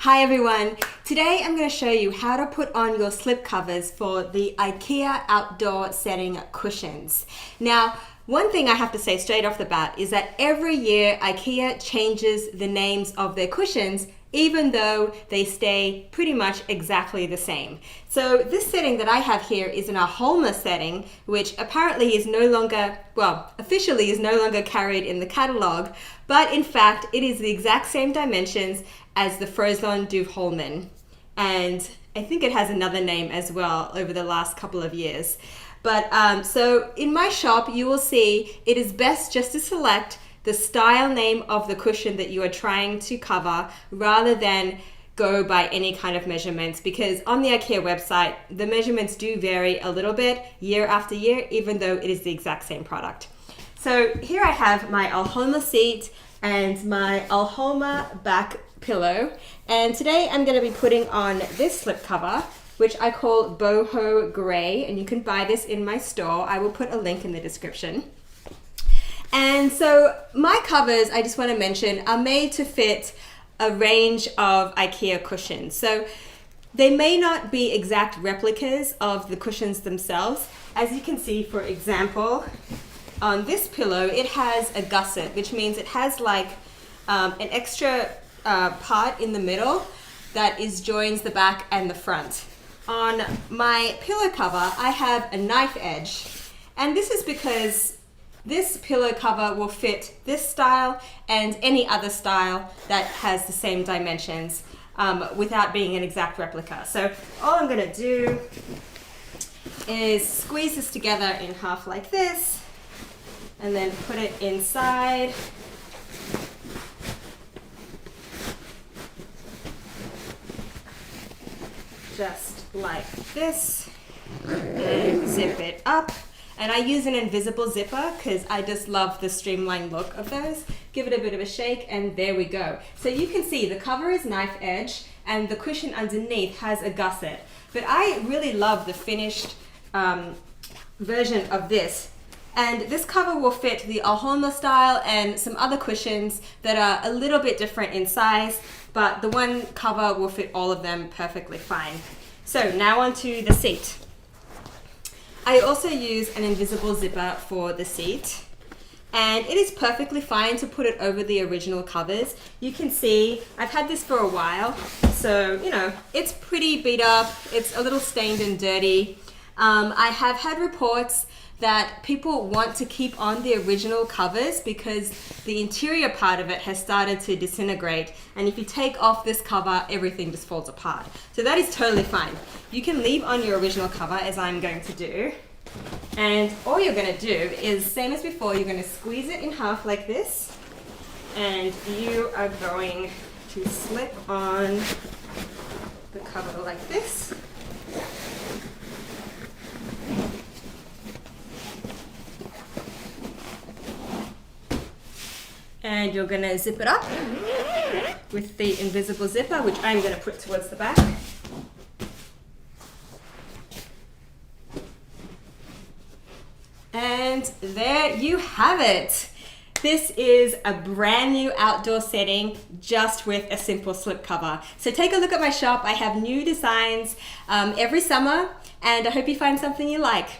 Hi everyone! Today I'm going to show you how to put on your slip covers for the IKEA outdoor setting cushions. Now, one thing I have to say straight off the bat is that every year IKEA changes the names of their cushions even though they stay pretty much exactly the same. So this setting that I have here is an Alholma setting, which apparently is no longer, well, officially is no longer carried in the catalog, but in fact it is the exact same dimensions as the Frozen Duveholmen. And I think it has another name as well over the last couple of years. But so in my shop, you will see it is best just to select the style name of the cushion that you are trying to cover rather than go by any kind of measurements, because on the IKEA website, the measurements do vary a little bit year after year, even though it is the exact same product. So here I have my Alholma seat and my Alholma back pillow. And today I'm going to be putting on this slip cover, which I call Boho Gray, and you can buy this in my store. I will put a link in the description. And so my covers, I just want to mention, are made to fit a range of IKEA cushions. So they may not be exact replicas of the cushions themselves. As you can see, for example, on this pillow, it has a gusset, which means it has like an extra part in the middle that joins the back and the front. On my pillow cover, I have a knife edge. And this is because this pillow cover will fit this style and any other style that has the same dimensions without being an exact replica. So all I'm going to do is squeeze this together in half like this and then put it inside. Just like this, and zip it up. And I use an invisible zipper because I just love the streamlined look of those. Give it a bit of a shake and there we go. So you can see the cover is knife edge and the cushion underneath has a gusset. But I really love the finished version of this. And this cover will fit the Alholma style and some other cushions that are a little bit different in size, but the one cover will fit all of them perfectly fine. So now onto the seat. I also use an invisible zipper for the seat, and it is perfectly fine to put it over the original covers. You can see I've had this for a while, so you know it's pretty beat up, it's a little stained and dirty. I have had reports that people want to keep on the original covers because the interior part of it has started to disintegrate, and if you take off this cover, everything just falls apart. So that is totally fine. You can leave on your original cover, as I'm going to do, and all you're going to do is, same as before, you're going to squeeze it in half like this, and you are going to slip on the cover like this. And you're going to zip it up with the invisible zipper, which I'm going to put towards the back. And there you have it. This is a brand new outdoor setting just with a simple slip cover. So take a look at my shop. I have new designs every summer, and I hope you find something you like.